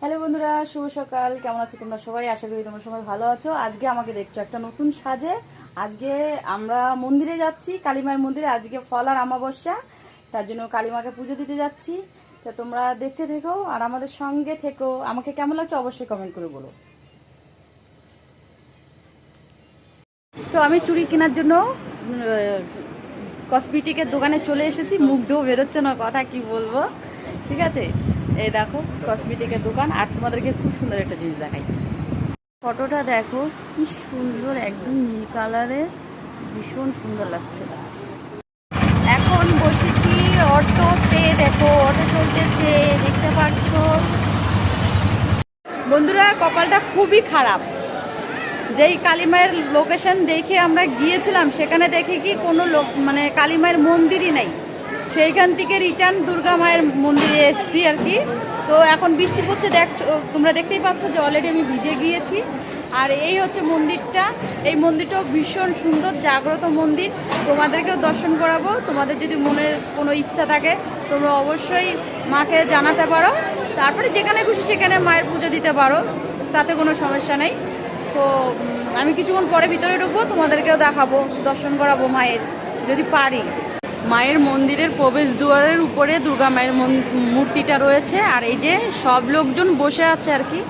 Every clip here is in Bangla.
হ্যালো বন্ধুরা, শুভ সকাল। কেমন আছো তোমরা সবাই? আশা করি তোমরা সবাই ভালো আছো। আজকে আমাকে দেখছো একটা নতুন সাজে। আজকে আমরা মন্দিরে যাচ্ছি, কালীমার মন্দিরে। আজকে ফল আর অমাবস্যা, তার জন্য কালীমাকে পুজো দিতে যাচ্ছি। তা তোমরা দেখতে থেকো আর আমাদের সঙ্গে থেকো। আমাকে কেমন লাগছে অবশ্যই কমেন্ট করে বলো। তো আমি চুড়ি কেনার জন্য কসমেটিকের দোকানে চলে এসেছি। মুখ ধোয়া বেরোচ্ছে না, কথা কি বলবো। ঠিক আছে, এই দেখো কসমেটিকের দোকান। আর তোমাদেরকে খুব সুন্দর একটা জিনিস দেখাই। ফটোটা দেখো কি সুন্দর, একদম নীল কালারের, ভীষণ সুন্দর লাগছে। এখন বসেছি অটোতে, দেখো অটো চলতেছে, দেখতে পাচ্ছ বন্ধুরা। কপালটা খুবই খারাপ। যেই কালীমায়ের লোকেশন দেখে আমরা গিয়েছিলাম, সেখানে দেখে কি কোনো লোক মানে কালীমায়ের মন্দিরই নেই। সেইখান থেকে রিটার্ন দুর্গা মায়ের মন্দিরে এসেছি আর কি। তো এখন বৃষ্টি পড়ছে, তোমরা দেখতেই পাচ্ছ যে অলরেডি আমি ভিজে গিয়েছি। আর এই হচ্ছে মন্দিরটা। এই মন্দিরটাও ভীষণ সুন্দর, জাগ্রত মন্দির। তোমাদেরকেও দর্শন করাবো। তোমাদের যদি মনের কোনো ইচ্ছা থাকে তোমরা অবশ্যই মাকে জানাতে পারো। তারপরে যেখানে খুশি সেখানে মায়ের পুজো দিতে পারো, তাতে কোনো সমস্যা নেই। তো আমি কিছুক্ষণ পরে ভিতরে ঢুকবো, তোমাদেরকেও দেখাবো, দর্শন করাবো মায়ের যদি পারি। মায়ের মন্দিরের প্রবেশ দুয়ারের উপরে দুর্গা মায়ের মূর্তিটা রয়েছে। আর এই যে সব লোকজন বসে আছে আর কি,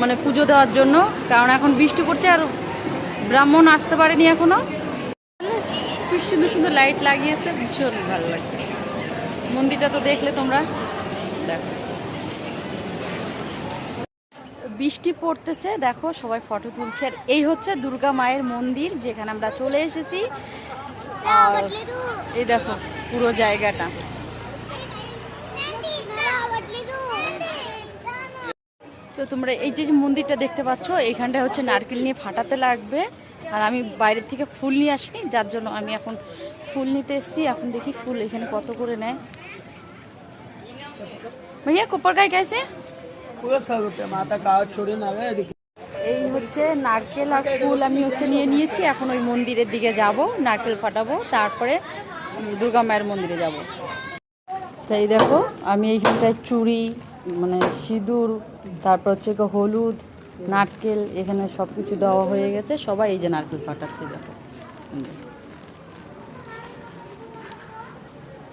মানে পুজো দেওয়ার জন্য। কারণ এখন বৃষ্টি পড়ছে আর ব্রাহ্মণ আসতে পারেনি এখনো। খুব সুন্দর সুন্দর লাইট লাগিয়েছে, ভীষণ ভালো লাগছে। মন্দিরটা তো দেখলে তোমরা, দেখো বৃষ্টি পড়তেছে, দেখো সবাই ফটো তুলছে। আর এই হচ্ছে দুর্গা মায়ের মন্দির, যেখানে আমরা চলে এসেছি। আর এই দেখো পুরো জায়গাটা। তো তোমরা এই যে মন্দিরটা দেখতে পাচ্ছ, এইখানটা হচ্ছে নারকেল নিয়ে ফাটাতে লাগবে। আর আমি বাইরের থেকে ফুল নিয়ে আসিনি, যার জন্য আমি এখন ফুল নিতে এসেছি। এখন দেখি ফুল এখানে কত করে নেয়। ভাইয়া কোপার গায়ে গেছে এই হচ্ছে নারকেল আর ফুল আমি হচ্ছে নিয়ে নিয়েছি। এখন ওই মন্দিরের দিকে যাব, নারকেল ফাটাবো, তারপরে দুর্গা মায়ের মন্দিরে যাব। তাই দেখো আমি এইখানটায় চুড়ি, মানে সিঁদুর, তারপর হচ্ছে হলুদ, নারকেল, এখানে সব কিছু দেওয়া হয়ে গেছে। সবাই এই যে নারকেল ফাটাচ্ছে, দেখো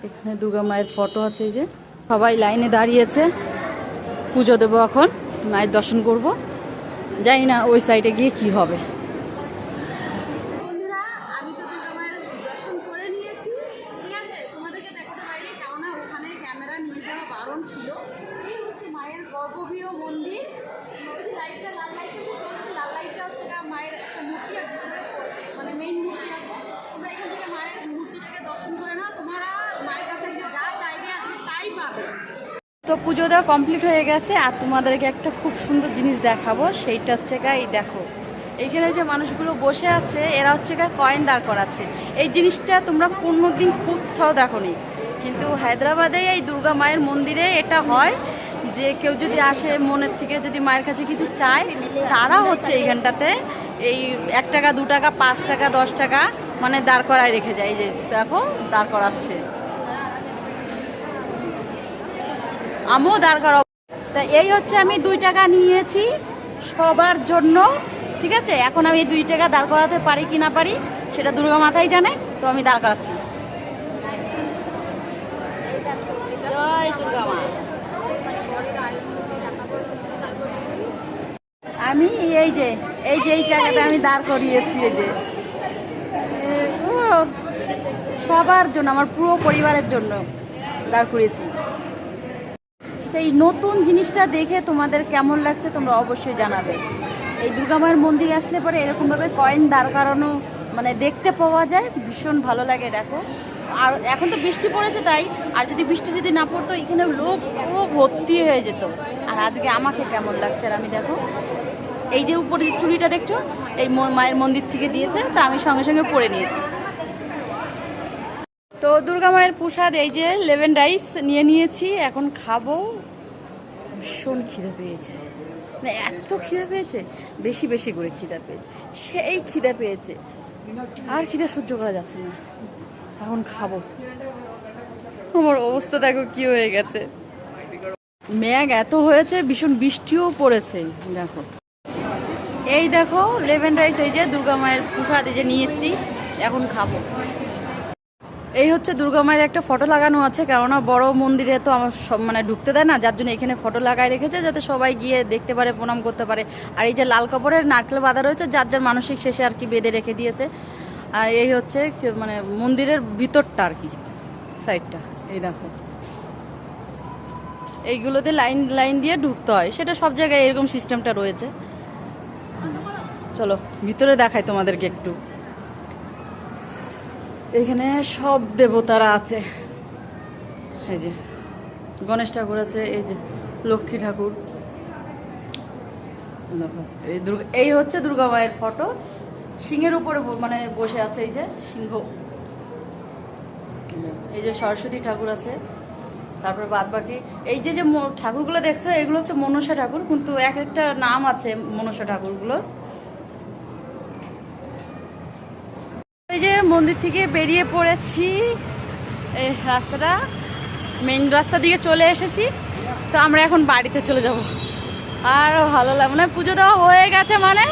এখানে দুর্গা মায়ের ফটো আছে। এই যে সবাই লাইনে দাঁড়িয়েছে, পুজো দেবো এখন, মায়ের দর্শন করব। জানি না ওই সাইডে গিয়ে কি হবে। বন্ধুরা আমি তো দুর্গা মায়ের দর্শন করে নিয়েছি, ঠিক আছে। তোমাদেরকে দেখাতে পারিনি, কেননা ওখানে ক্যামেরা নিয়ে যাওয়া বারণ ছিল। এই হচ্ছে মায়ের গর্ভগৃহ মন্দির। লাইটটা লাল লাইটটা চলছে, লাল লাইটটা হচ্ছে মায়ের একটা মূর্তি, আর মানে মেইন মূর্তি আছে। তোমরা এখান থেকে মায়ের মূর্তিটাকে দর্শন করে নাও। তোমরা মায়ের কাছে যা চাইবে আজকে তাই পাবে। তো পুজো দেওয়া কমপ্লিট হয়ে গেছে। আর তোমাদেরকে একটা খুব সুন্দর জিনিস দেখাবো। সেইটা হচ্ছে এই দেখো, এইখানে যে মানুষগুলো বসে আছে, এরা হচ্ছে কয়েন দাঁড় করাচ্ছে। এই জিনিসটা তোমরা কোনোদিন কোথাও দেখোনি, কিন্তু হায়দ্রাবাদে এই দুর্গা মায়ের মন্দিরে এটা হয়। যে কেউ যদি আসে মনের থেকে, যদি মায়ের কাছে কিছু চায়, তারা হচ্ছে এইখানটাতে এই 1 টাকা 2 টাকা 5 টাকা 10 টাকা মানে দাঁড় করায় রেখে যায়। এই যে দেখো দাঁড় করাচ্ছে, আমিও দাঁড় করাবো। তা এই হচ্ছে আমি 2 টাকা নিয়েছি সবার জন্য, ঠিক আছে। এখন আমি 2 টাকা দাঁড় করাতে পারি কি না পারি সেটা দুর্গা মাতাই জানে। তো আমি দাঁড় করাচ্ছি। জয় দুর্গা মা। আমি এই যে এই টাকাটা আমি দাঁড় করিয়েছি। এই যে সবার জন্য, আমার পুরো পরিবারের জন্য দাঁড় করিয়েছি। এই নতুন জিনিসটা দেখে তোমাদের কেমন লাগছে তোমরা অবশ্যই জানাবে। এই দুর্গা মায়ের মন্দিরে আসলে পরে এরকমভাবে কয়েন দাঁড় করানো মানে দেখতে পাওয়া যায়, ভীষণ ভালো লাগে। দেখো আর এখন তো বৃষ্টি পড়েছে তাই, আর যদি বৃষ্টি যদি না পড়তো এখানে লোক পুরো ভর্তি হয়ে যেত। আর আজকে আমাকে কেমন লাগছে, আর আমি দেখো এই যে উপরে চুড়িটা দেখছো, এই মায়ের মন্দির থেকে দিয়েছে, তা আমি সঙ্গে সঙ্গে পরে নিয়েছি। তো দুর্গা মায়ের প্রসাদ এই যে লেমন রাইস নিয়ে নিয়েছি, এখন খাবো। ভীষণ খিদে পেয়েছে, মানে এত খিদে পেয়েছে, বেশি বেশি করে খিদে পেয়েছে, সেই খিদে পেয়েছে। আর খিদে সহ্য করা যাচ্ছে না, এখন খাবো। আমার অবস্থা দেখো কি হয়ে গেছে। মেঘ এত হয়েছে, ভীষণ বৃষ্টিও পড়েছে। দেখো, এই দেখো লেমন রাইস, এই যে দুর্গা মায়ের প্রসাদ, এই যে নিয়ে এসেছি, এখন খাবো। এই হচ্ছে দুর্গা মায়ের একটা ফটো লাগানো আছে, কেননা বড় মন্দিরে তো আমার সব মানে ঢুকতে দেয় না, যার জন্য এখানে ফটো লাগাই রেখেছে যাতে সবাই গিয়ে দেখতে পারে, প্রণাম করতে পারে। আর এই যে লাল কাপড়ের নারকেল বাঁধা রয়েছে, যার যার মানসিক শেষে আর কি বেঁধে রেখে দিয়েছে। আর এই হচ্ছে মানে মন্দিরের ভিতরটা আর কি, সাইডটা। এই দেখো, এইগুলোতে লাইন লাইন দিয়ে ঢুকতে হয়, সেটা সব জায়গায় এরকম সিস্টেমটা রয়েছে। চলো ভিতরে দেখাই তোমাদেরকে একটু। এখানে সব দেবতারা আছে, এই যে গণেশ ঠাকুর আছে, এই যে লক্ষ্মী ঠাকুর। দেখো এই হচ্ছে দুর্গা মায়ের ফটো, সিংহের উপরে মানে বসে আছে, এই যে সিংহ। এই যে সরস্বতী ঠাকুর আছে, তারপরে বাদ বাকি এই যে যে ঠাকুরগুলো দেখছো, এগুলো হচ্ছে মনসা ঠাকুর, কিন্তু এক একটা নাম আছে মনসা ঠাকুরগুলোর। এই যে মন্দির থেকে বেরিয়ে পড়েছি, এই রাস্তাটা মেইন রাস্তা দিকে চলে এসেছি। তো আমরা এখন বাড়িতে চলে যাব। আর ভালো লাগে মানে পুজো দেওয়া হয়ে গেছে, মানে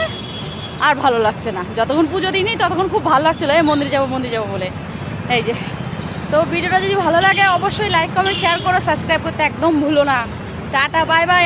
আর ভালো লাগছে না। যতক্ষণ পুজো দিইনি ততক্ষণ খুব ভালো লাগছিল, এই মন্দিরে যাবো বলে। এই যে, তো ভিডিওটা যদি ভালো লাগে অবশ্যই লাইক কমেন্ট শেয়ার করো, সাবস্ক্রাইব করতে একদম ভুলো না। Tata, bye bye.